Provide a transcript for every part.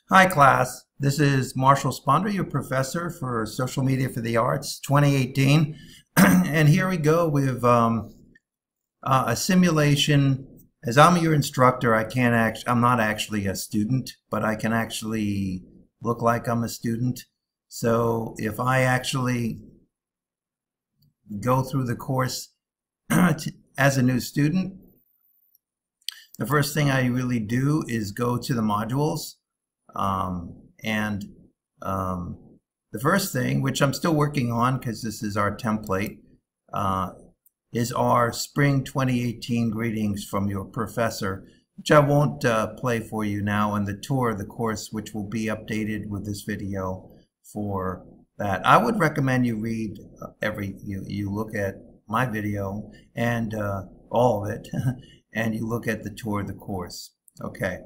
Hi class, this is Marshall Sponder, your professor for Social Media for the Arts 2018. And here we go with a simulation. As I'm your instructor, I'm not actually a student, but I can actually look like I'm a student. So if I actually go through the course as a new student, the first thing I really do is go to the modules. And the first thing, which I'm still working on because this is our template, is our Spring 2018 greetings from your professor, which I won't play for you now, and the tour of the course, which will be updated with this video for that. I would recommend you read you look at my video and all of it, and you look at the tour of the course. Okay.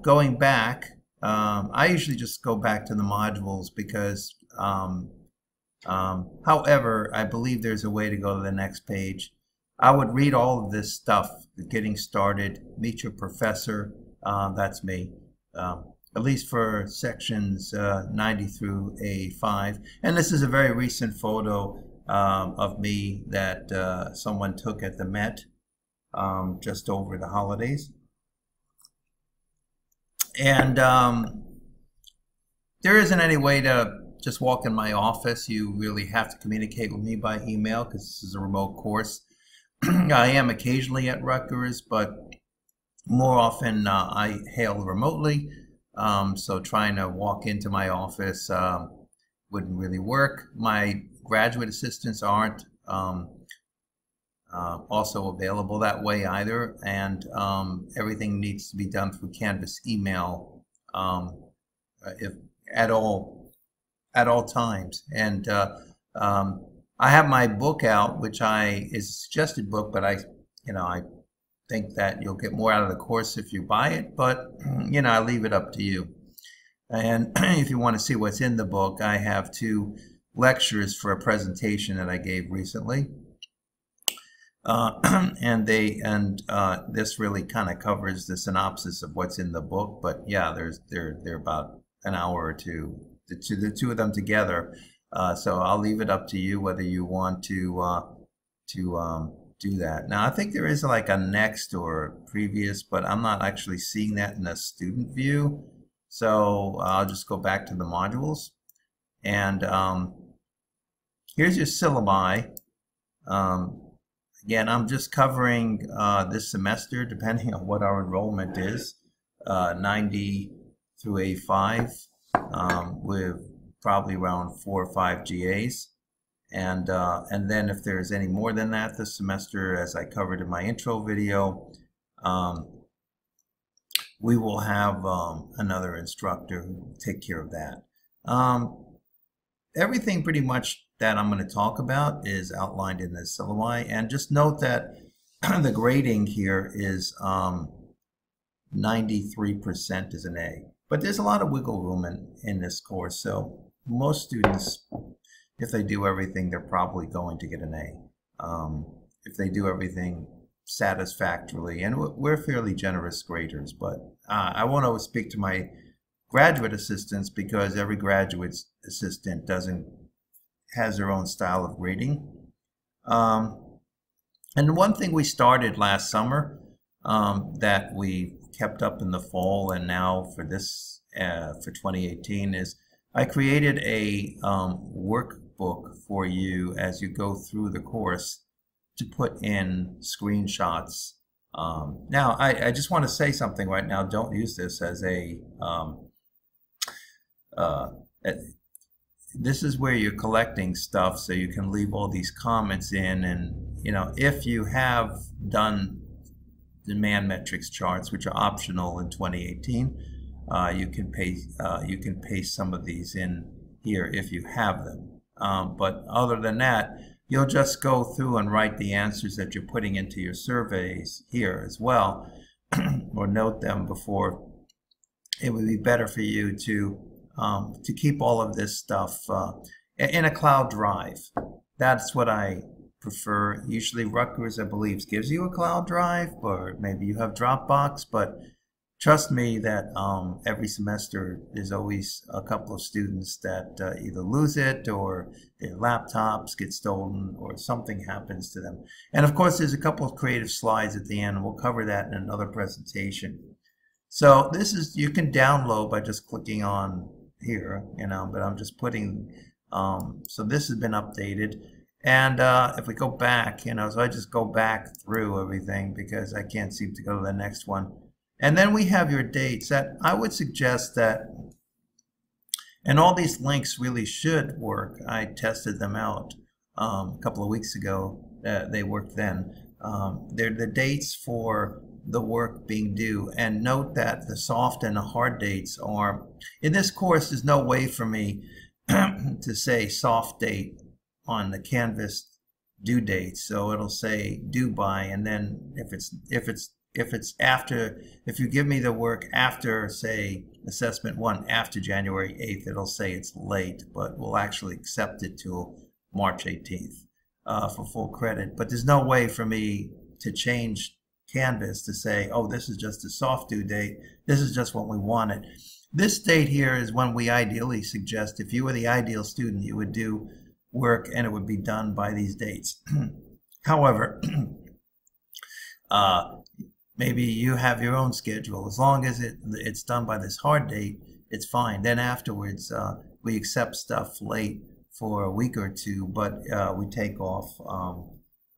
Going back, I usually just go back to the modules because, however, I believe there's a way to go to the next page. I would read all of this stuff, getting started, meet your professor, that's me, at least for sections 90 through A5. And this is a very recent photo of me that someone took at the Met just over the holidays. And there isn't any way to just walk in my office. You really have to communicate with me by email because this is a remote course. I am occasionally at Rutgers, but more often I hail remotely. So trying to walk into my office wouldn't really work. My graduate assistants aren't also available that way either, and everything needs to be done through Canvas email if at all times. And I have my book out, which is a suggested book, but I think that you'll get more out of the course if you buy it, but I leave it up to you. And if you want to see what's in the book, I have 2 lectures for a presentation that I gave recently. This really kind of covers the synopsis of what's in the book, but yeah, they're about an hour or two, the 2 of them together. So I'll leave it up to you whether you want to do that. Now I think there is like a next or previous, but I'm not actually seeing that in the student view. So I'll just go back to the modules, and here's your syllabi. Again, I'm just covering this semester, depending on what our enrollment is, 90 through A5, with probably around 4 or 5 GAs. And then if there's any more than that this semester, as I covered in my intro video, we will have another instructor who will take care of that. Everything pretty much that I'm going to talk about is outlined in the syllabi, and just note that the grading here is 93% is an A. But there's a lot of wiggle room in this course, so most students, if they do everything, they're probably going to get an A. If they do everything satisfactorily, and we're fairly generous graders, but I won't always speak to my graduate assistants because every graduate assistant has their own style of grading. And one thing we started last summer that we kept up in the fall and now for this for 2018 is I created a workbook for you as you go through the course to put in screenshots. Now I just want to say something right now. Don't use this as a this is where you're collecting stuff, so you can leave all these comments in, and if you have done demand metrics charts, which are optional in 2018, you can paste some of these in here if you have them. But other than that, you'll just go through and write the answers that you're putting into your surveys here as well, or note them before. It would be better for you to keep all of this stuff in a cloud drive. That's what I prefer. Usually Rutgers, I believe, gives you a cloud drive, or maybe you have Dropbox, but trust me that every semester there's always a couple of students that either lose it or their laptops get stolen or something happens to them. And of course, there's a couple of creative slides at the end, and we'll cover that in another presentation. So this is, you can download by just clicking on here, but I'm just putting, so this has been updated. And if we go back, so I just go back through everything because I can't seem to go to the next one. And then we have your dates. That I would suggest that, and all these links really should work. I tested them out a couple of weeks ago. They worked then. They're the dates for the work being due. And note that the soft and the hard dates are, in this course, there's no way for me to say soft date on the Canvas due date. So it'll say due by, and then if it's after, if you give me the work after, say, assessment 1 after January 8th, it'll say it's late, but we'll actually accept it till March 18th for full credit. But there's no way for me to change Canvas to say, oh, this is just a soft due date. This is just what we wanted. This date here is when we ideally suggest, if you were the ideal student, you would do work and it would be done by these dates. However, maybe you have your own schedule. As long as it's done by this hard date, it's fine. Then afterwards, we accept stuff late for a week or two, but we take off,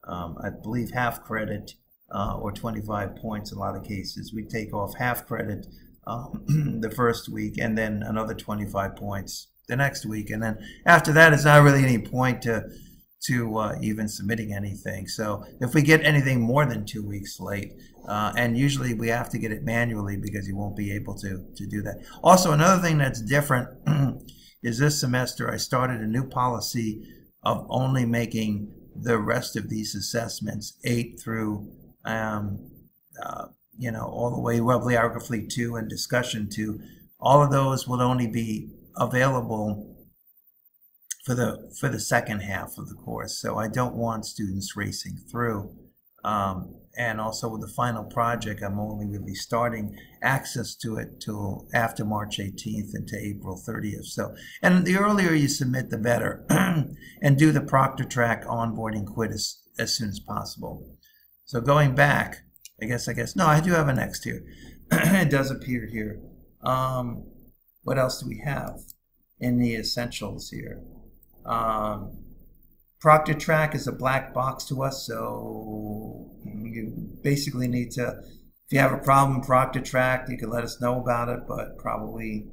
I believe, half credit or 25 points in a lot of cases. We take off half credit the first week and then another 25 points the next week. And then after that, it's not really any point to even submitting anything. So if we get anything more than 2 weeks late, and usually we have to get it manually because you won't be able to do that. Also, another thing that's different is this semester I started a new policy of only making the rest of these assessments 8 through all the way bibliography 2 and discussion 2. All of those will only be available for the second half of the course. So I don't want students racing through. And also with the final project, I'm only really starting access to it till after March 18th into April 30th. So, and the earlier you submit, the better. And do the Proctor Track onboarding quit as soon as possible. So going back, I guess, no, I do have a next here. It does appear here. What else do we have in the essentials here? Proctor Track is a black box to us, so you basically need to, if you have a problem with Proctor Track, you can let us know about it, but probably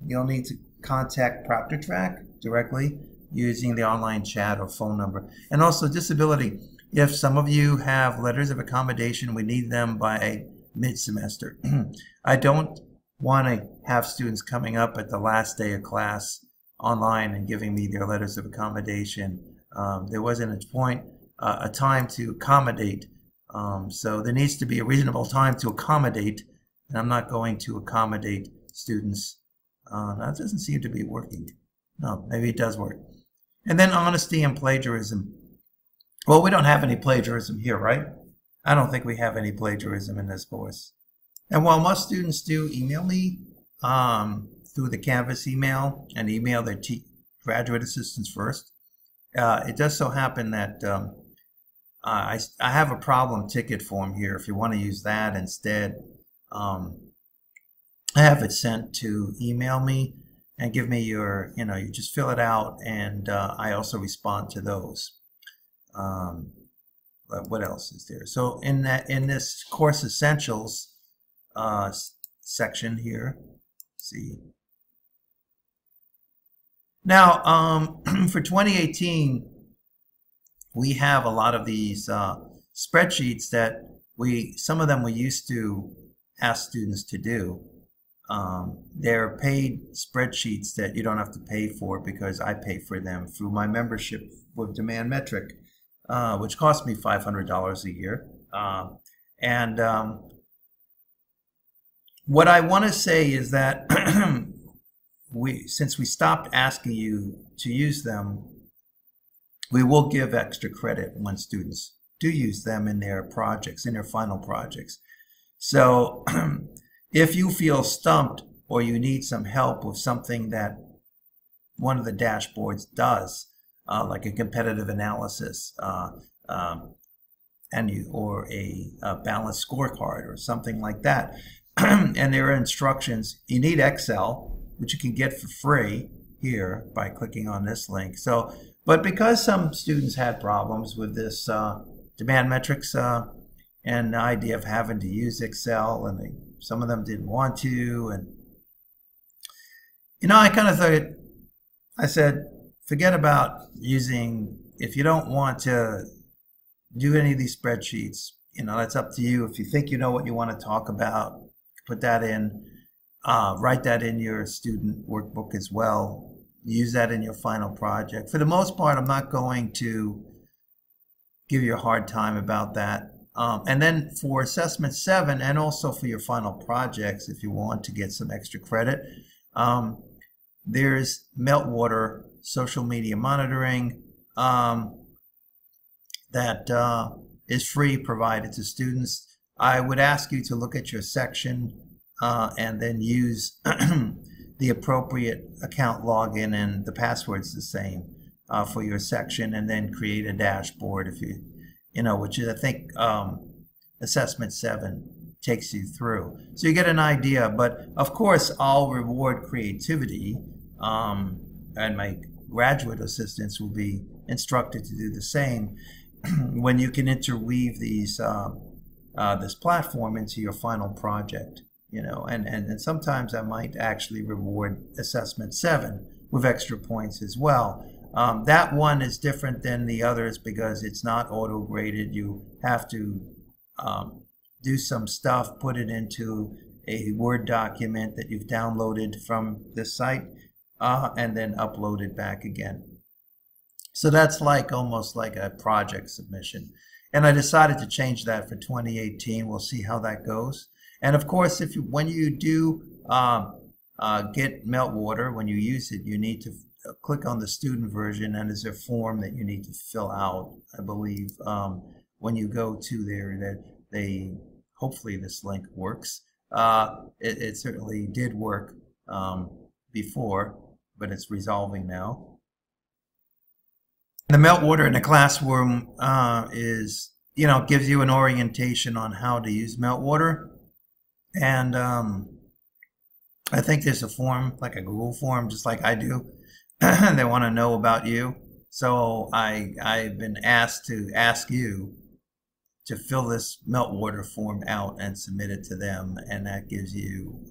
you'll need to contact Proctor Track directly using the online chat or phone number. And also disability. If some of you have letters of accommodation, we need them by mid-semester. I don't want to have students coming up at the last day of class online and giving me their letters of accommodation. There wasn't a time to accommodate. So there needs to be a reasonable time to accommodate, and I'm not going to accommodate students. That doesn't seem to be working. No, maybe it does work. And then honesty and plagiarism. Well, we don't have any plagiarism here, right? I don't think we have any plagiarism in this course. And while most students do email me through the Canvas email and email their graduate assistants first, it does so happen that I have a problem ticket form here. If you want to use that instead, I have it sent to email me and give me your, you just fill it out, and I also respond to those. But what else is there? So in this course essentials section here, let's see. Now, for 2018, we have a lot of these spreadsheets that some of them we used to ask students to do. They're paid spreadsheets that you don't have to pay for because I pay for them through my membership with Demand Metric, which cost me $500 a year. What I want to say is that since we stopped asking you to use them, we will give extra credit when students do use them in their projects, in their final projects. So if you feel stumped or you need some help with something that one of the dashboards does, like a competitive analysis, or a balanced scorecard or something like that, and there are instructions, you need Excel, which you can get for free here by clicking on this link. So, but because some students had problems with this demand metrics and the idea of having to use Excel, and some of them didn't want to, and I kind of thought, I said, forget about using, if you don't want to do any of these spreadsheets, that's up to you. If you think you know what you want to talk about, put that in, write that in your student workbook as well. Use that in your final project. For the most part, I'm not going to give you a hard time about that. And then for assessment 7, and also for your final projects, if you want to get some extra credit, there's Meltwater social media monitoring that is free, provided to students. I would ask you to look at your section and then use the appropriate account login, and the password's the same for your section, and then create a dashboard if which is, I think, assessment 7 takes you through. So you get an idea, but of course I'll reward creativity, and my graduate assistants will be instructed to do the same when you can interweave these this platform into your final project. And sometimes I might actually reward assessment 7 with extra points as well. That one is different than the others because it's not auto-graded. You have to do some stuff, put it into a Word document that you've downloaded from the site, and then upload it back again. So that's almost like a project submission. And I decided to change that for 2018. We'll see how that goes. And of course, when you do get Meltwater, when you use it, you need to click on the student version, and there's a form that you need to fill out, I believe, when you go to there. That hopefully this link works. It certainly did work before, but it's resolving now. The Meltwater in the classroom is, gives you an orientation on how to use Meltwater. And I think there's a form, like a Google form, just like I do. They want to know about you. So I've been asked to ask you to fill this Meltwater form out and submit it to them. And that gives you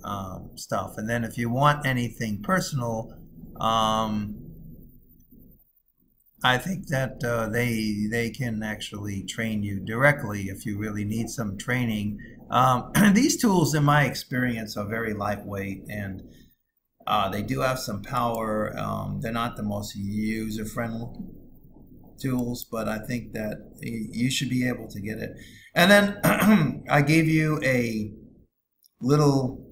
stuff. And then if you want anything personal, I think that they can actually train you directly if you really need some training. These tools, in my experience, are very lightweight, and they do have some power. They're not the most user-friendly tools, but I think that you should be able to get it. And then I gave you a little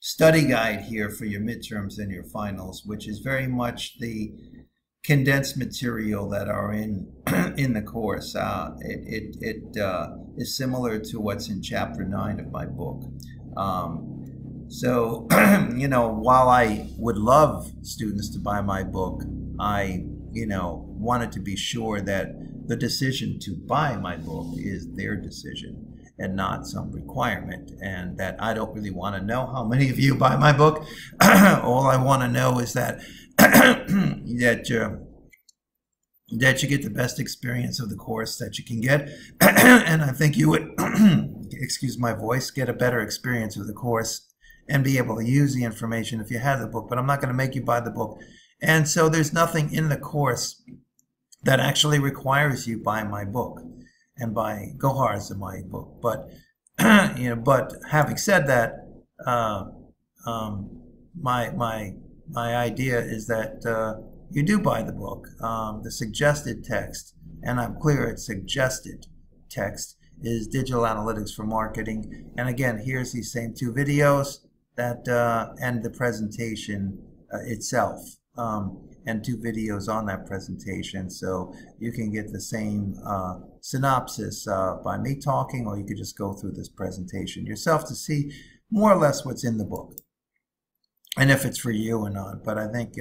study guide here for your midterms and your finals, which is very much the condensed material that are in the course. It is similar to what's in chapter 9 of my book. So while I would love students to buy my book, I wanted to be sure that the decision to buy my book is their decision and not some requirement, and that I don't really want to know how many of you buy my book. All I want to know is that that you get the best experience of the course that you can get. And I think you would, excuse my voice, get a better experience of the course and be able to use the information if you have the book. But I'm not going to make you buy the book. And so there's nothing in the course that actually requires you buy my book and buy Gohar's in my book. But but having said that, my idea is that you do buy the book. The suggested text, and I'm clear it's suggested text, is Digital Analytics for Marketing. And again, here's these same 2 videos that and the presentation itself. and 2 videos on that presentation, so you can get the same synopsis by me talking, or you could just go through this presentation yourself to see more or less what's in the book, and if it's for you or not. But I think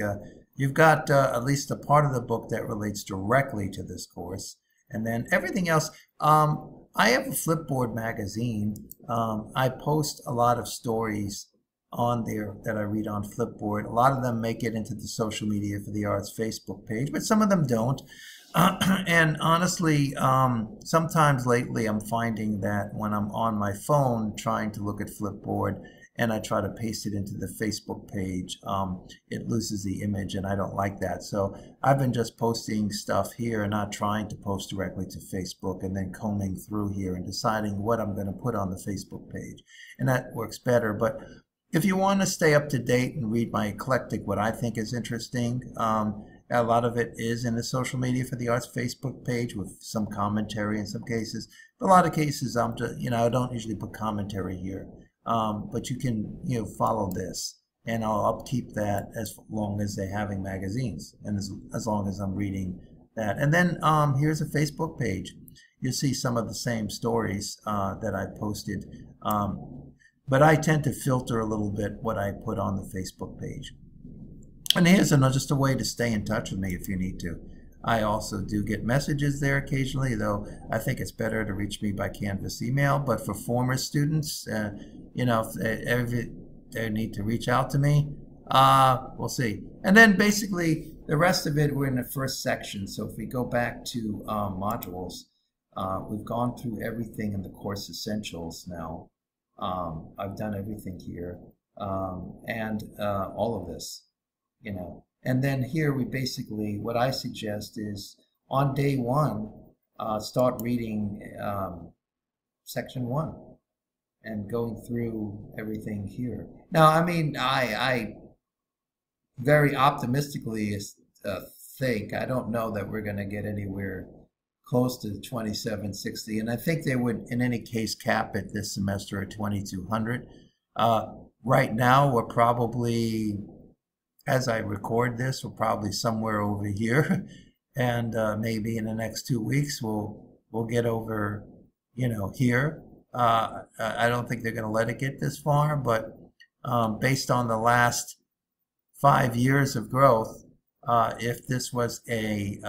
you've got at least a part of the book that relates directly to this course, and then everything else. I have a Flipboard magazine. I post a lot of stories on there that I read on Flipboard. A lot of them make it into the Social Media for the Arts Facebook page, but some of them don't. And honestly, sometimes lately I'm finding that when I'm on my phone trying to look at Flipboard and I try to paste it into the Facebook page, it loses the image, and I don't like that. So I've been just posting stuff here and not trying to post directly to Facebook, and then combing through here and deciding what I'm going to put on the Facebook page. And that works better. But if you want to stay up to date and read my eclectic, what I think is interesting, a lot of it is in the Social Media for the Arts Facebook page with some commentary in some cases. But a lot of cases, I don't usually put commentary here. But you can, follow this, and I'll upkeep that as long as they're having magazines, and as long as I'm reading that. And then here's a Facebook page. You'll see some of the same stories that I posted, but I tend to filter a little bit what I put on the Facebook page. And here's just a way to stay in touch with me if you need to. I also do get messages there occasionally, though I think it's better to reach me by Canvas email. But for former students, if they need to reach out to me, we'll see. And then basically the rest of it, we're in the first section. So if we go back to modules, we've gone through everything in the course essentials now. I've done everything here, and all of this, And then here we basically, what I suggest is on day 1, start reading section 1 and going through everything here. Now, I very optimistically think, I don't know that we're going to get anywhere close to 2760, and I think they would in any case cap it this semester at 2200. Right now we're probably, as I record this, we're probably somewhere over here, and maybe in the next 2 weeks we'll get over, here. I don't think they're going to let it get this far, but based on the last 5 years of growth, if this was a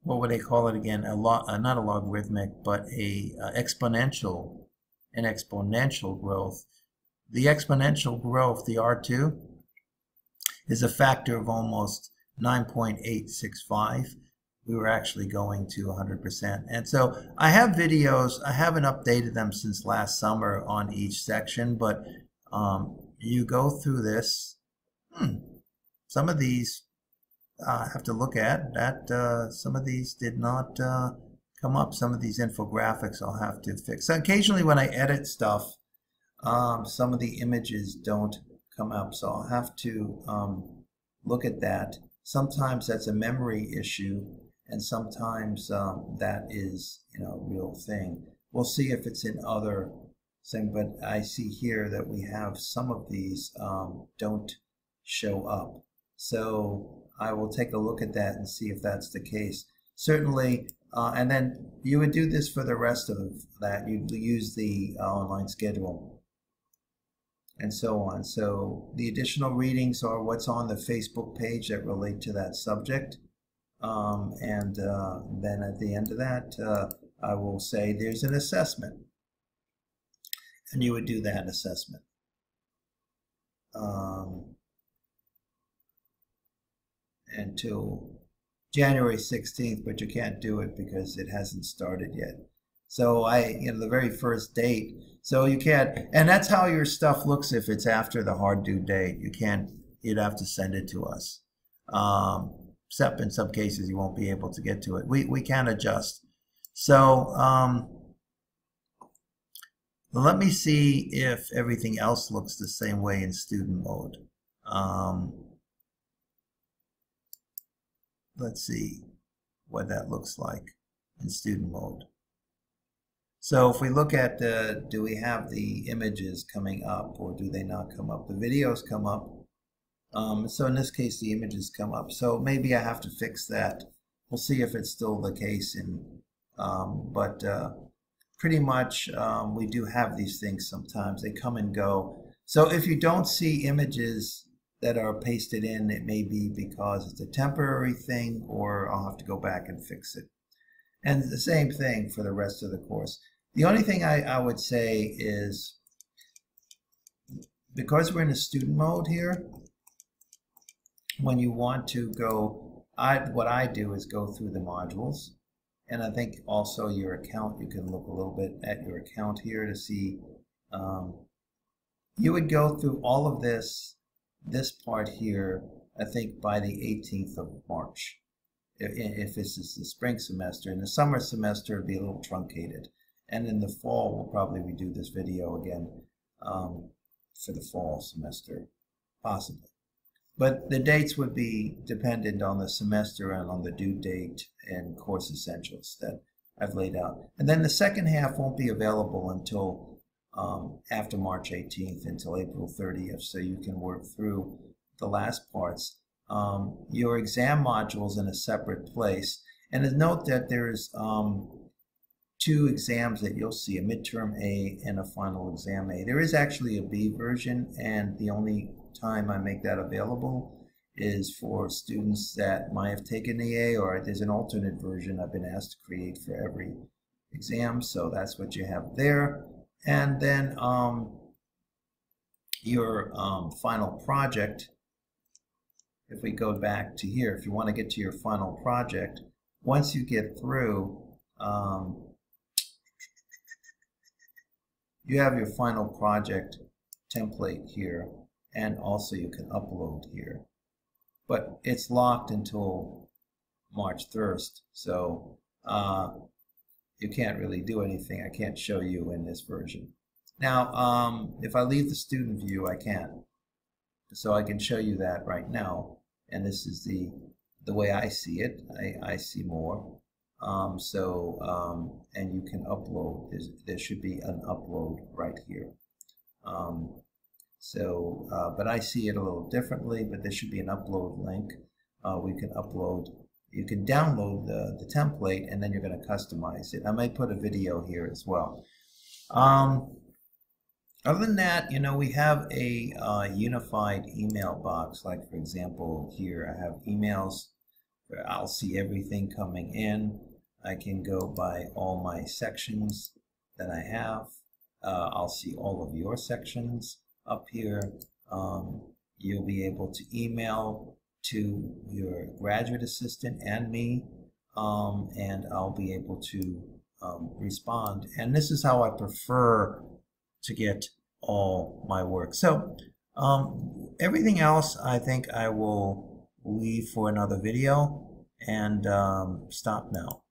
what would they call it again? Not a logarithmic, but an exponential growth. The exponential growth, the R2, is a factor of almost 9.865. We were actually going to 100%. And so I have videos. I haven't updated them since last summer on each section, but you go through this. Some of these I have to look at. Some of these did not come up. Some of these infographics I'll have to fix. So occasionally when I edit stuff, some of the images don't come up, so I'll have to look at that. Sometimes that's a memory issue, and sometimes that is, a real thing. We'll see if it's in other things, but I see here that we have some of these don't show up. So I will take a look at that and see if that's the case. Certainly, and then you would do this for the rest of that. You use the online schedule and so on. So the additional readings are what's on the Facebook page that relate to that subject. And then at the end of that, I will say there's an assessment. And you would do that assessment. Until January 16th, but you can't do it because it hasn't started yet. So the very first date, so you can't, and that's how your stuff looks if it's after the hard due date. You'd have to send it to us. Except in some cases you won't be able to get to it. We can adjust. So let me see if everything else looks the same way in student mode. Let's see what that looks like in student mode. So if we look at do we have the images coming up or do they not come up? The videos come up. So in this case, the images come up. So maybe I have to fix that. We'll see if it's still the case. But pretty much we do have these things sometimes. They come and go. So if you don't see images that are pasted in, it may be because it's a temporary thing, or I'll have to go back and fix it. And the same thing for the rest of the course. The only thing I would say is, because we're in a student mode here, when you want to go, what I do is go through the modules. And I think also your account, you can look a little bit at your account here to see, you would go through all of this part here, I think by the 18th of March. If this is the spring semester. In the summer semester, it'd be a little truncated. And in the fall, we'll probably redo this video again for the fall semester, possibly. But the dates would be dependent on the semester and on the due date and course essentials that I've laid out. And then the second half won't be available until after March 18th, until April 30th. So you can work through the last parts. Your exam modules in a separate place. And note that there's 2 exams that you'll see, a midterm A and a final exam A. There is actually a B version, and the only time I make that available is for students that might have taken the A, or there's an alternate version I've been asked to create for every exam. So that's what you have there. And then your final project, if we go back to here, if you want to get to your final project, once you get through, you have your final project template here, and also you can upload here. But it's locked until March 1st, so you can't really do anything. I can't show you in this version. Now, if I leave the student view, I can. So I can show you that right now. And this is the way I see it. I see more. And you can upload. There should be an upload right here. But I see it a little differently, but there should be an upload link. We can upload, you can download the template, and then you're going to customize it. I might put a video here as well. Other than that, we have a unified email box. Like, for example, here I have emails where I'll see everything coming in. I can go by all my sections that I have. I'll see all of your sections up here. You'll be able to email to your graduate assistant and me, and I'll be able to respond. And this is how I prefer to get all my work. So everything else I think I will leave for another video, and stop now.